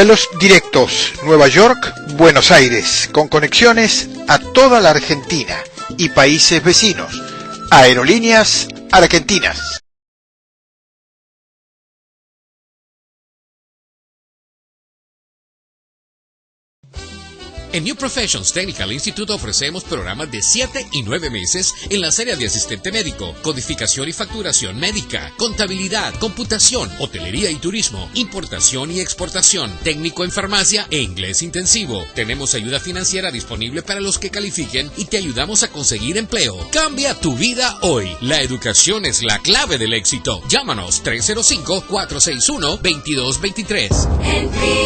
Vuelos directos Nueva York, Buenos Aires, con conexiones a toda la Argentina y países vecinos. Aerolíneas Argentinas. En New Professions Technical Institute ofrecemos programas de 7 y 9 meses en las áreas de asistente médico, codificación y facturación médica, contabilidad, computación, hotelería y turismo, importación y exportación, técnico en farmacia e inglés intensivo. Tenemos ayuda financiera disponible para los que califiquen y te ayudamos a conseguir empleo. Cambia tu vida hoy. La educación es la clave del éxito. Llámanos 305-461-2223.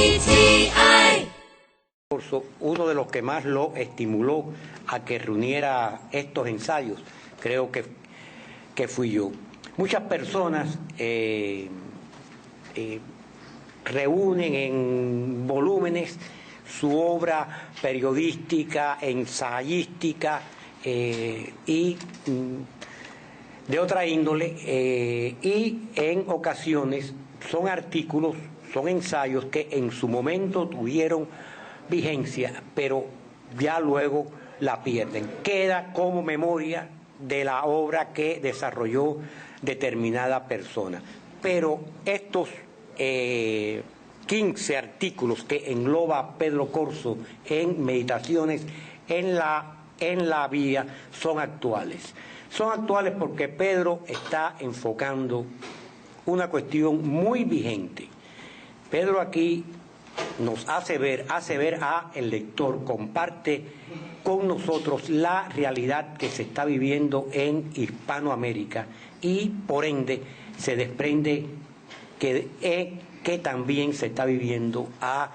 Uno de los que más lo estimuló a que reuniera estos ensayos, creo que fui yo. Muchas personas reúnen en volúmenes su obra periodística, ensayística y de otra índole, y en ocasiones son artículos, son ensayos que en su momento tuvieron vigencia, pero ya luego la pierden. Queda como memoria de la obra que desarrolló determinada persona. Pero estos 15 artículos que engloba Pedro Corso en Meditaciones en la Vía son actuales. Son actuales porque Pedro está enfocando una cuestión muy vigente. Pedro aquí nos hace ver a el lector, comparte con nosotros la realidad que se está viviendo en Hispanoamérica y por ende se desprende que también se está viviendo a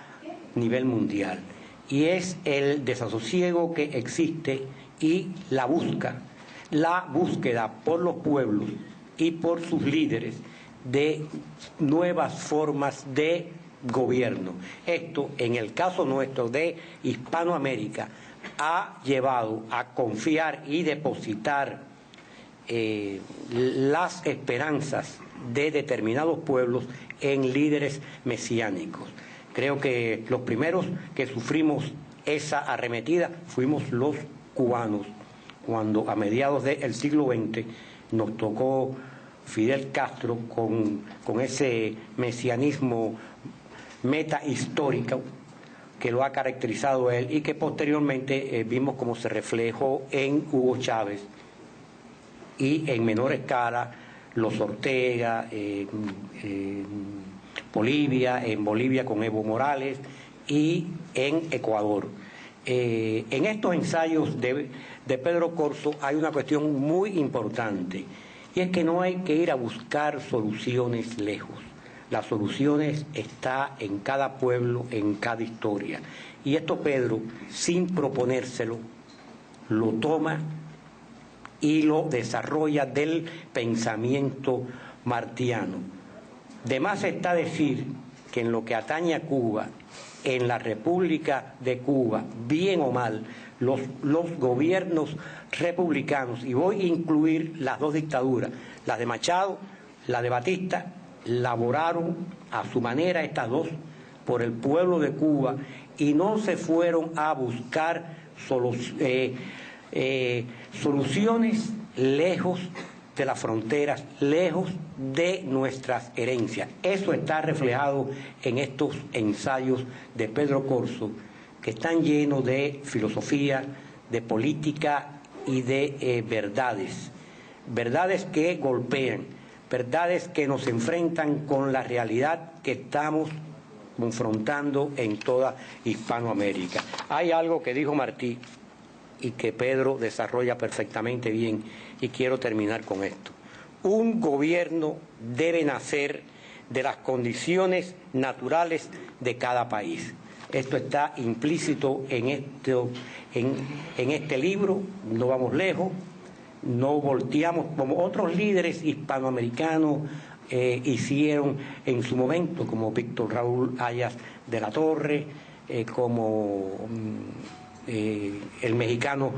nivel mundial, y es el desasosiego que existe y la búsqueda por los pueblos y por sus líderes de nuevas formas de gobierno. Esto, en el caso nuestro de Hispanoamérica, ha llevado a confiar y depositar las esperanzas de determinados pueblos en líderes mesiánicos. Creo que los primeros que sufrimos esa arremetida fuimos los cubanos, cuando a mediados del siglo XX nos tocó Fidel Castro con ese mesianismo metahistórico que lo ha caracterizado él y que posteriormente vimos cómo se reflejó en Hugo Chávez y en menor escala los Ortega, en Bolivia con Evo Morales y en Ecuador. En estos ensayos de Pedro Corso hay una cuestión muy importante, y es que no hay que ir a buscar soluciones lejos. Las soluciones están en cada pueblo, en cada historia. Y esto Pedro, sin proponérselo, lo toma y lo desarrolla del pensamiento martiano. De más está decir que en lo que atañe a Cuba, en la República de Cuba, bien o mal, los gobiernos republicanos, y voy a incluir las dos dictaduras, la de Machado, la de Batista, laboraron a su manera estas dos por el pueblo de Cuba y no se fueron a buscar soluciones lejos de las fronteras, lejos de nuestras herencias. Eso está reflejado en estos ensayos de Pedro Corso, que están llenos de filosofía, de política y de verdades que golpean, verdades que nos enfrentan con la realidad que estamos confrontando en toda Hispanoamérica. Hay algo que dijo Martí y que Pedro desarrolla perfectamente bien, y quiero terminar con esto. Un gobierno debe nacer de las condiciones naturales de cada país. Esto está implícito en este libro, no vamos lejos. No volteamos como otros líderes hispanoamericanos hicieron en su momento, como Víctor Raúl Hayas de la Torre, como el mexicano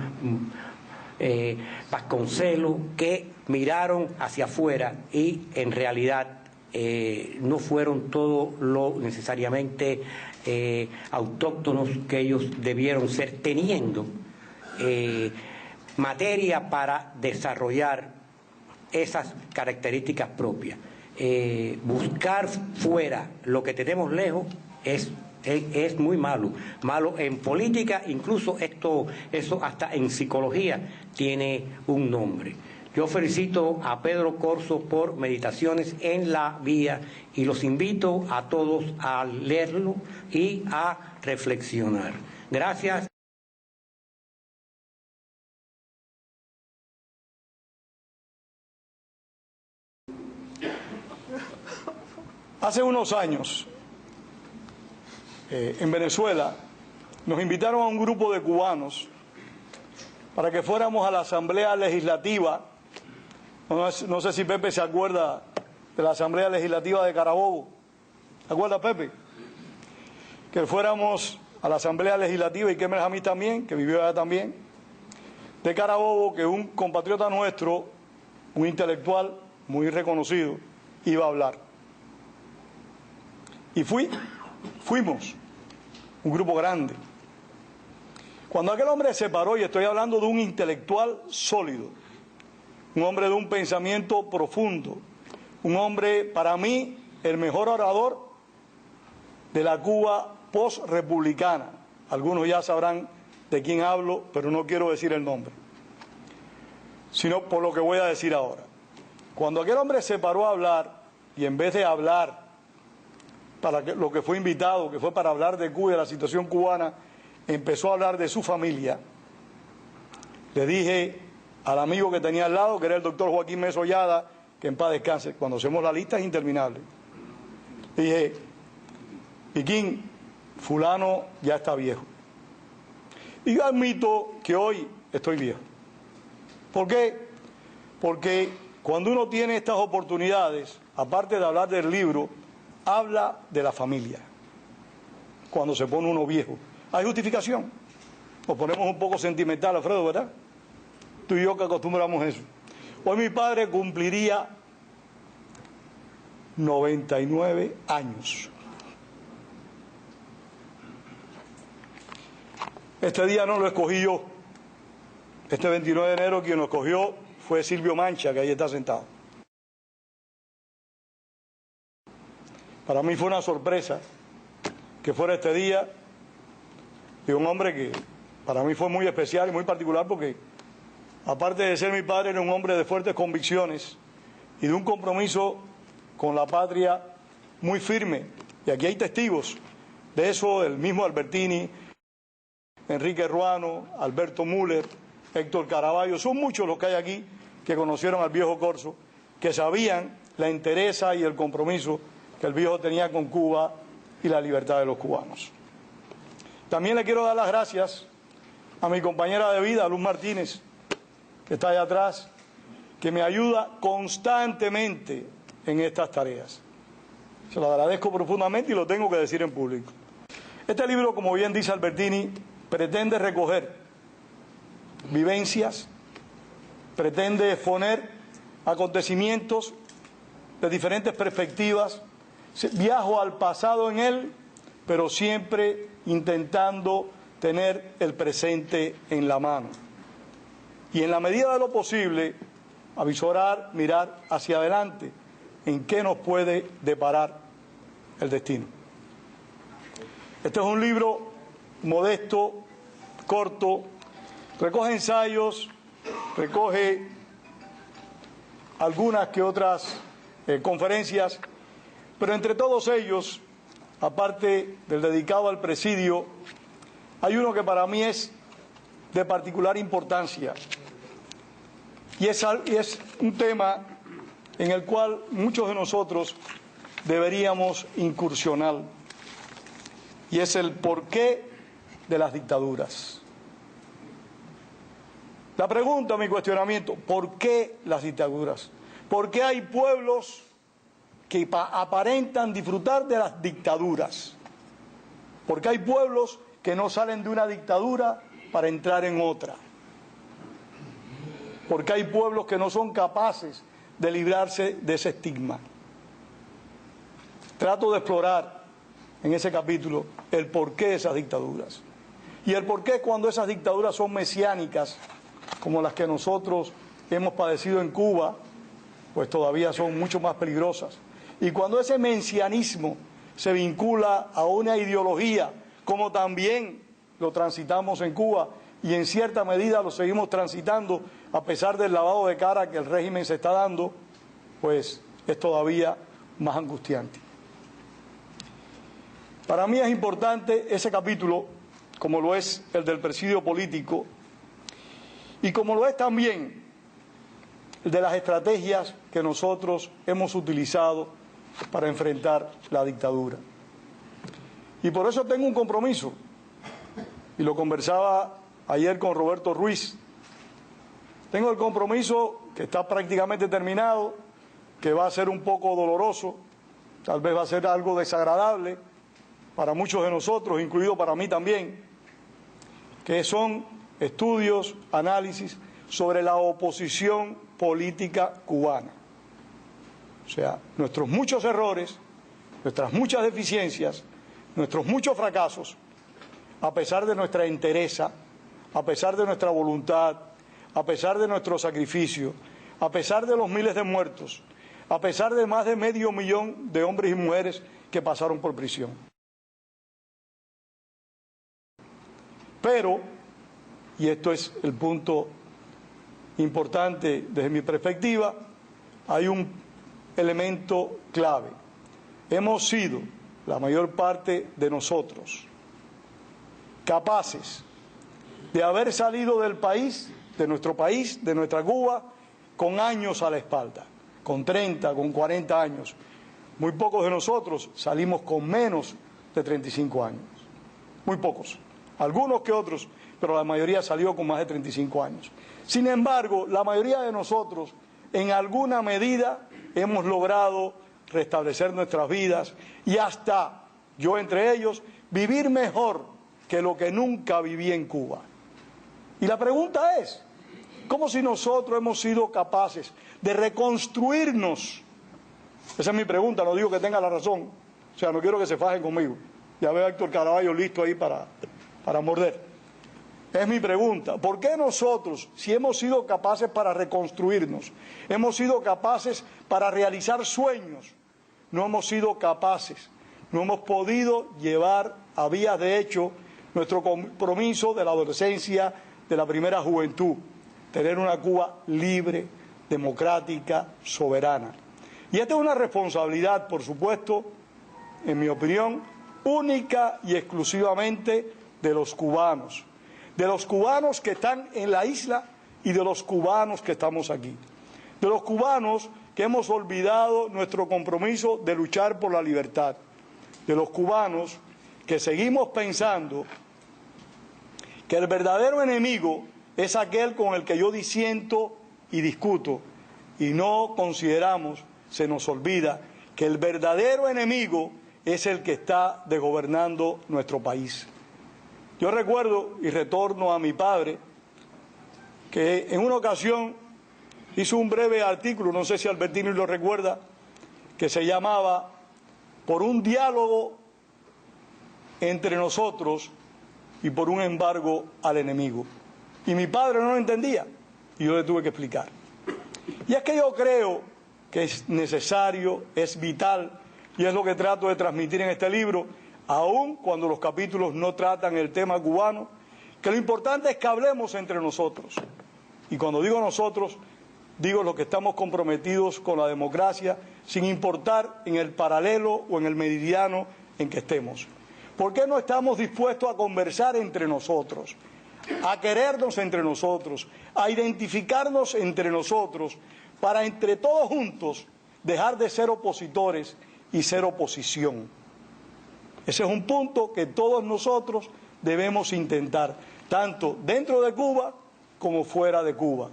Vasconcelos, que miraron hacia afuera y en realidad no fueron todos lo necesariamente autóctonos que ellos debieron ser, teniendo materia para desarrollar esas características propias. Buscar fuera lo que tenemos lejos es muy malo en política, incluso eso hasta en psicología tiene un nombre. Yo felicito a Pedro Corzo por Meditaciones en la Vía y los invito a todos a leerlo y a reflexionar. Gracias. Hace unos años, en Venezuela, nos invitaron a un grupo de cubanos para que fuéramos a la Asamblea Legislativa. No sé si Pepe se acuerda de la Asamblea Legislativa de Carabobo. ¿Se acuerda, Pepe? Que fuéramos a la Asamblea Legislativa, y Kemer Hamid también, que vivió allá también, de Carabobo, que un compatriota nuestro, un intelectual muy reconocido, iba a hablar. Y fuimos, un grupo grande. Cuando aquel hombre se paró, y estoy hablando de un intelectual sólido, un hombre de un pensamiento profundo, un hombre, para mí, el mejor orador de la Cuba post-republicana. Algunos ya sabrán de quién hablo, pero no quiero decir el nombre, sino por lo que voy a decir ahora. Cuando aquel hombre se paró a hablar, y en vez de hablar para lo que fue invitado, que fue para hablar de Cuba y de la situación cubana, empezó a hablar de su familia, le dije al amigo que tenía al lado, que era el doctor Joaquín Mesollada, que en paz descanse, cuando hacemos la lista es interminable, le dije: Piquín, fulano ya está viejo. Y yo admito que hoy estoy viejo. ¿Por qué? Porque cuando uno tiene estas oportunidades, aparte de hablar del libro, habla de la familia. Cuando se pone uno viejo, hay justificación. Nos ponemos un poco sentimental, Alfredo, ¿verdad? Tú y yo que acostumbramos eso. Hoy mi padre cumpliría 99 años. Este día no lo escogí yo. Este 29 de enero quien lo escogió fue Silvio Mancha, que ahí está sentado. Para mí fue una sorpresa que fuera este día, de un hombre que para mí fue muy especial y muy particular, porque aparte de ser mi padre, era un hombre de fuertes convicciones y de un compromiso con la patria muy firme. Y aquí hay testigos de eso, el mismo Albertini, Enrique Ruano, Alberto Müller, Héctor Caraballo. Son muchos los que hay aquí que conocieron al viejo Corzo, que sabían la entereza y el compromiso que el viejo tenía con Cuba y la libertad de los cubanos. También le quiero dar las gracias a mi compañera de vida, Luz Martínez, que está allá atrás, que me ayuda constantemente en estas tareas. Se lo agradezco profundamente y lo tengo que decir en público. Este libro, como bien dice Albertini, pretende recoger vivencias, pretende exponer acontecimientos de diferentes perspectivas. Viajo al pasado en él, pero siempre intentando tener el presente en la mano. Y en la medida de lo posible, avisorar, mirar hacia adelante, en qué nos puede deparar el destino. Este es un libro modesto, corto, recoge ensayos, recoge algunas que otras conferencias, pero entre todos ellos, aparte del dedicado al presidio, hay uno que para mí es de particular importancia, y es un tema en el cual muchos de nosotros deberíamos incursionar, y es el porqué de las dictaduras. La pregunta, mi cuestionamiento: ¿por qué las dictaduras? ¿Por qué hay pueblos que aparentan disfrutar de las dictaduras? ¿Por qué hay pueblos que no salen de una dictadura para entrar en otra? ¿Por qué hay pueblos que no son capaces de librarse de ese estigma? trato de explorar en ese capítulo el porqué de esas dictaduras. Y el porqué cuando esas dictaduras son mesiánicas, como las que nosotros hemos padecido en Cuba, pues todavía son mucho más peligrosas. Y cuando ese mesianismo se vincula a una ideología, como también lo transitamos en Cuba, y en cierta medida lo seguimos transitando a pesar del lavado de cara que el régimen se está dando, pues es todavía más angustiante. Para mí es importante ese capítulo, como lo es el del presidio político, y como lo es también el de las estrategias que nosotros hemos utilizado para enfrentar la dictadura. Y por eso tengo un compromiso, y lo conversaba ayer con Roberto Ruiz. Tengo el compromiso que está prácticamente terminado, que va a ser un poco doloroso, tal vez va a ser algo desagradable para muchos de nosotros, incluido para mí también, que son estudios, análisis sobre la oposición política cubana. O sea, nuestros muchos errores, nuestras muchas deficiencias, nuestros muchos fracasos, a pesar de nuestra entereza, a pesar de nuestra voluntad, a pesar de nuestro sacrificio, a pesar de los miles de muertos, a pesar de más de 500.000 de hombres y mujeres que pasaron por prisión. Pero, y esto es el punto importante desde mi perspectiva, hay un elemento clave. Hemos sido, la mayor parte de nosotros, capaces de haber salido del país, de nuestra Cuba, con años a la espalda, con 30, con 40 años. Muy pocos de nosotros salimos con menos de 35 años. Muy pocos. Algunos que otros, pero la mayoría salió con más de 35 años. Sin embargo, la mayoría de nosotros, en alguna medida, hemos logrado restablecer nuestras vidas y hasta, yo entre ellos, vivir mejor que lo que nunca viví en Cuba. Y la pregunta es, ¿cómo si nosotros hemos sido capaces de reconstruirnos? Esa es mi pregunta, no digo que tenga la razón, o sea, no quiero que se fajen conmigo. Ya veo a Héctor Caraballo listo ahí para morder. Es mi pregunta, ¿por qué nosotros, si hemos sido capaces para reconstruirnos, hemos sido capaces para realizar sueños, no hemos sido capaces, no hemos podido llevar a vías de hecho nuestro compromiso de la adolescencia, de la primera juventud, tener una Cuba libre, democrática, soberana? Y esta es una responsabilidad, por supuesto, en mi opinión, única y exclusivamente de los cubanos que están en la isla y de los cubanos que estamos aquí, de los cubanos que hemos olvidado nuestro compromiso de luchar por la libertad, de los cubanos que seguimos pensando que el verdadero enemigo es aquel con el que yo disiento y discuto, y no consideramos, se nos olvida, que el verdadero enemigo es el que está desgobernando nuestro país. Yo recuerdo, y retorno a mi padre, que en una ocasión hizo un breve artículo, no sé si Albertini lo recuerda, que se llamaba "Por un diálogo entre nosotros y por un embargo al enemigo". Y mi padre no lo entendía, y yo le tuve que explicar. Y es que yo creo que es necesario, es vital, y es lo que trato de transmitir en este libro, aun cuando los capítulos no tratan el tema cubano, que lo importante es que hablemos entre nosotros. Y cuando digo nosotros, digo los que estamos comprometidos con la democracia, sin importar en el paralelo o en el meridiano en que estemos. ¿Por qué no estamos dispuestos a conversar entre nosotros, a querernos entre nosotros, a identificarnos entre nosotros, para entre todos juntos dejar de ser opositores y ser oposición? Ese es un punto que todos nosotros debemos intentar, tanto dentro de Cuba como fuera de Cuba.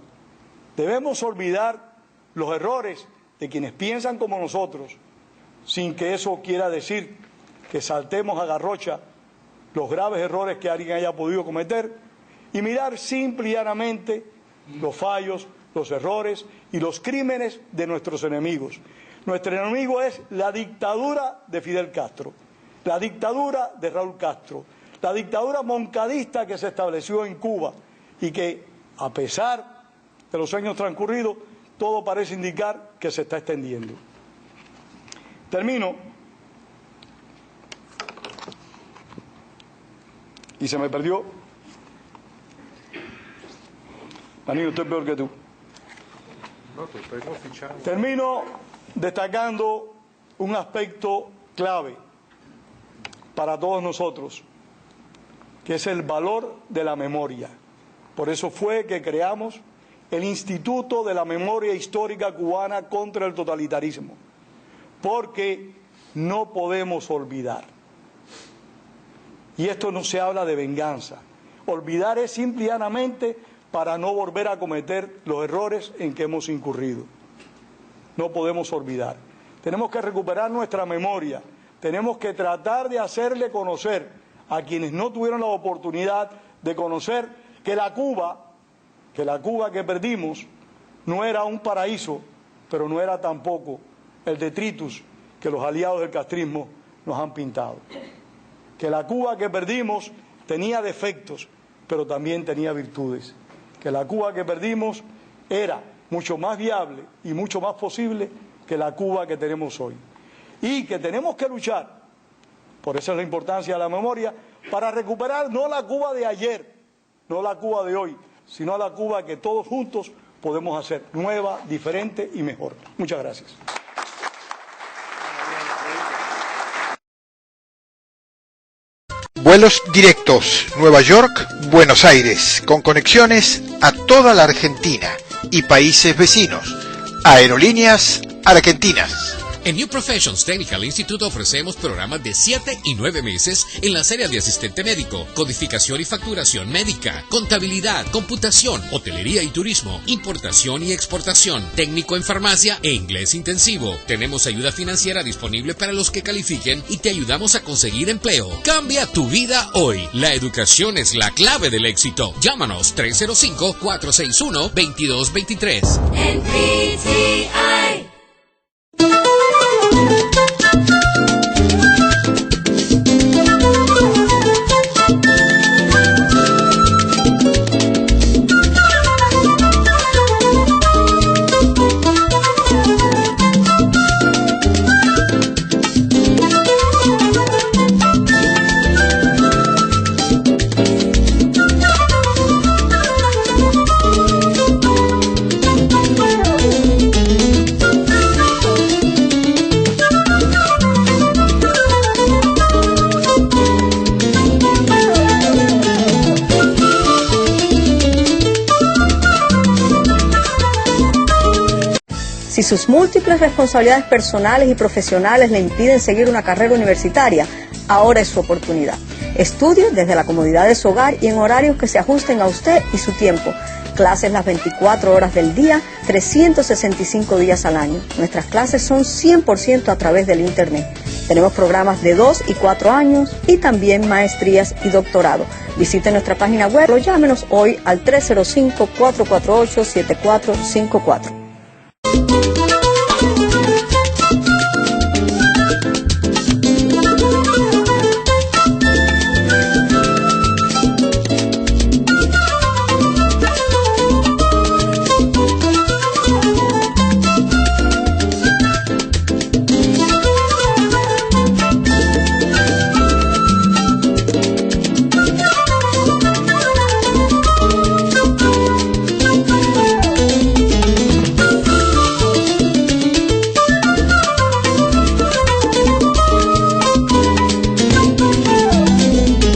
Debemos olvidar los errores de quienes piensan como nosotros, sin que eso quiera decir que saltemos a garrocha los graves errores que alguien haya podido cometer, y mirar simple y llanamente los fallos, los errores y los crímenes de nuestros enemigos. Nuestro enemigo es la dictadura de Fidel Castro, la dictadura de Raúl Castro, la dictadura moncadista que se estableció en Cuba y que, a pesar de los años transcurridos, todo parece indicar que se está extendiendo. Termino. Y se me perdió. Danilo, estoy peor que tú. Termino destacando un aspecto clave para todos nosotros, que es el valor de la memoria. Por eso fue que creamos el Instituto de la Memoria Histórica Cubana contra el Totalitarismo, porque no podemos olvidar. Y esto no se habla de venganza. Olvidar es simple y llanamente para no volver a cometer los errores en que hemos incurrido. No podemos olvidar. Tenemos que recuperar nuestra memoria. Tenemos que tratar de hacerle conocer a quienes no tuvieron la oportunidad de conocer que la Cuba que perdimos no era un paraíso, pero no era tampoco el detritus que los aliados del castrismo nos han pintado. Que la Cuba que perdimos tenía defectos, pero también tenía virtudes. Que la Cuba que perdimos era mucho más viable y mucho más posible que la Cuba que tenemos hoy. Y que tenemos que luchar, por eso es la importancia de la memoria, para recuperar no la Cuba de ayer, no la Cuba de hoy, sino la Cuba que todos juntos podemos hacer nueva, diferente y mejor. Muchas gracias. Vuelos directos Nueva York, Buenos Aires, con conexiones a toda la Argentina y países vecinos. Aerolíneas Argentinas. En New Professions Technical Institute ofrecemos programas de 7 y 9 meses en las áreas de asistente médico, codificación y facturación médica, contabilidad, computación, hotelería y turismo, importación y exportación, técnico en farmacia e inglés intensivo. Tenemos ayuda financiera disponible para los que califiquen y te ayudamos a conseguir empleo. Cambia tu vida hoy. La educación es la clave del éxito. Llámanos 305-461-2223. En PTI. Si sus múltiples responsabilidades personales y profesionales le impiden seguir una carrera universitaria, ahora es su oportunidad. Estudie desde la comodidad de su hogar y en horarios que se ajusten a usted y su tiempo. Clases las 24 horas del día, 365 días al año. Nuestras clases son 100% a través del Internet. Tenemos programas de 2 y 4 años y también maestrías y doctorado. Visite nuestra página web o llámenos hoy al 305-448-7454.